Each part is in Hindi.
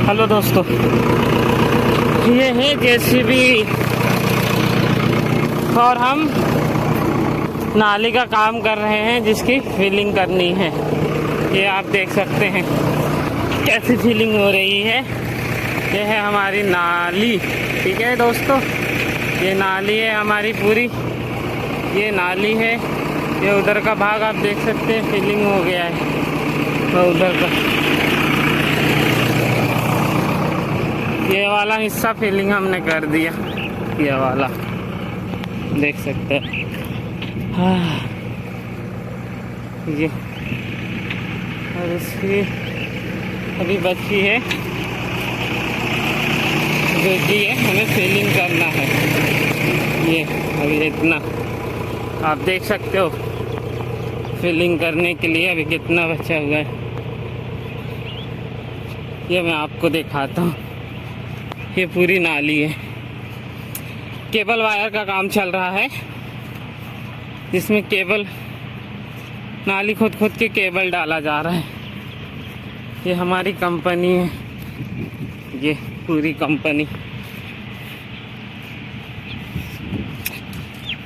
हेलो दोस्तों, ये है जेसीबी और हम नाली का काम कर रहे हैं जिसकी फिलिंग करनी है। ये आप देख सकते हैं कैसी फिलिंग हो रही है। ये है हमारी नाली, ठीक है दोस्तों। ये नाली है हमारी पूरी, ये नाली है। ये उधर का भाग आप देख सकते हैं फिलिंग हो गया है, तो उधर का ये वाला हिस्सा फिलिंग हमने कर दिया। ये वाला देख सकते हैं। ये और इसकी अभी बची है, बची है, हमें फिलिंग करना है। ये अभी इतना आप देख सकते हो, फिलिंग करने के लिए अभी कितना बचा हुआ है ये मैं आपको दिखाता हूँ। ये पूरी नाली है, केबल वायर का काम चल रहा है जिसमें केबल नाली खुद के केबल डाला जा रहा है। ये हमारी कंपनी है, ये पूरी कंपनी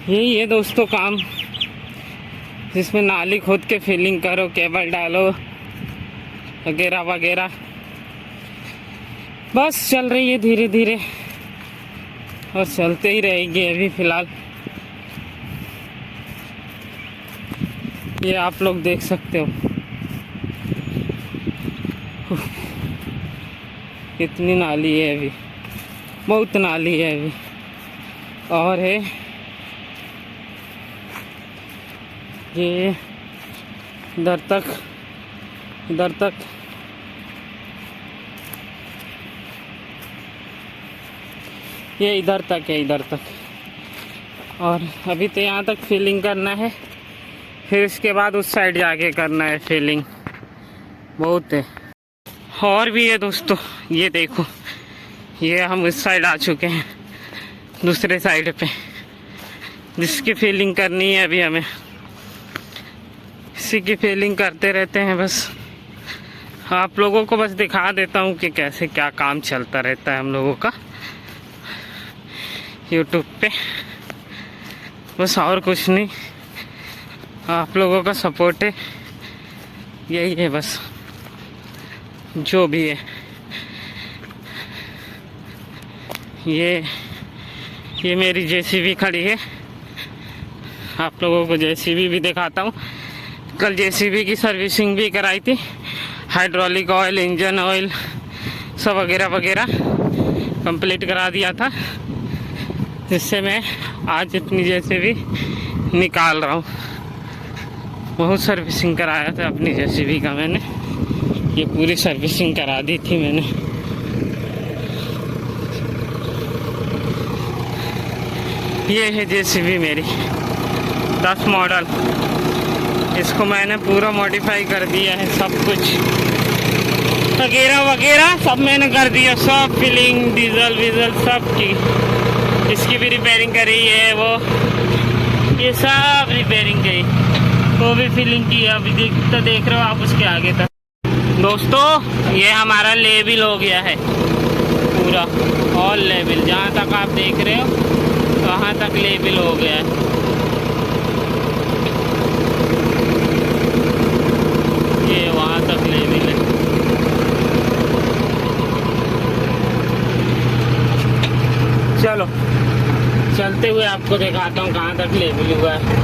यही है दोस्तों काम, जिसमें नाली खुद के फिलिंग करो, केबल डालो वगैरह वगैरह। बस चल रही है धीरे धीरे और चलते ही रहेगी। अभी फ़िलहाल ये आप लोग देख सकते हो कितनी नाली है, अभी बहुत नाली है अभी और है। ये इधर तक ये इधर तक है, इधर तक। और अभी तो यहाँ तक फिलिंग करना है, फिर इसके बाद उस साइड जाके करना है फिलिंग। बहुत है और भी है दोस्तों। ये देखो, ये हम इस साइड आ चुके हैं, दूसरे साइड पे, जिसकी फिलिंग करनी है अभी हमें। इसी की फिलिंग करते रहते हैं बस। आप लोगों को बस दिखा देता हूँ कि कैसे क्या काम चलता रहता है हम लोगों का यूट्यूब पे, बस और कुछ नहीं। आप लोगों का सपोर्ट है, यही है बस जो भी है। ये मेरी जेसीबी खड़ी है, आप लोगों को जेसीबी भी दिखाता हूँ। कल जेसीबी की सर्विसिंग भी कराई थी, हाइड्रोलिक ऑयल, इंजन ऑयल सब वगैरह वगैरह कंप्लीट करा दिया था, जिससे मैं आज इतनी जेसीबी निकाल रहा हूँ। बहुत सर्विसिंग कराया था अपनी जेसीबी का मैंने, ये पूरी सर्विसिंग करा दी थी मैंने। ये है जेसीबी मेरी 10 मॉडल, इसको मैंने पूरा मॉडिफाई कर दिया है, सब कुछ वगैरह वगैरह सब मैंने कर दिया, सब फिलिंग, डीजल वीजल सब की। इसकी भी रिपेयरिंग करी है, वो ये सब रिपेयरिंग की, वो भी फिलिंग की। अभी देख रहे हो आप उसके आगे तक। दोस्तों ये हमारा लेवल हो गया है पूरा, ऑल लेवल, जहाँ तक आप देख रहे हो वहाँ तक लेवल हो गया है। ये वहाँ तक लेवल है। चलो चलते हुए आपको दिखाता हूँ कहाँ तक लेवल हुआ है।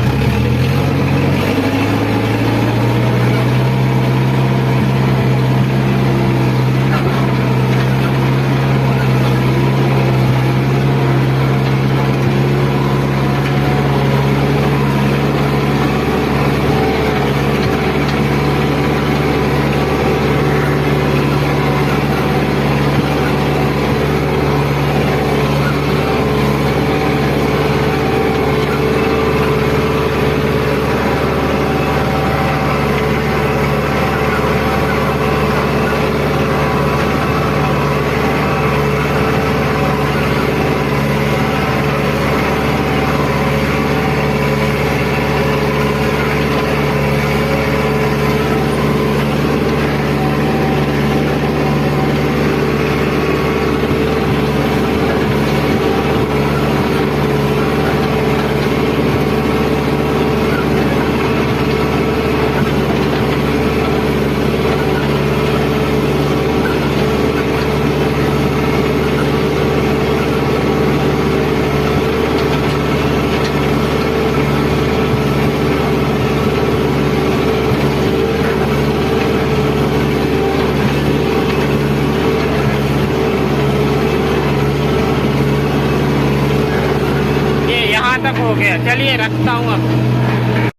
तक हो गया। चलिए रखता हूँ अब।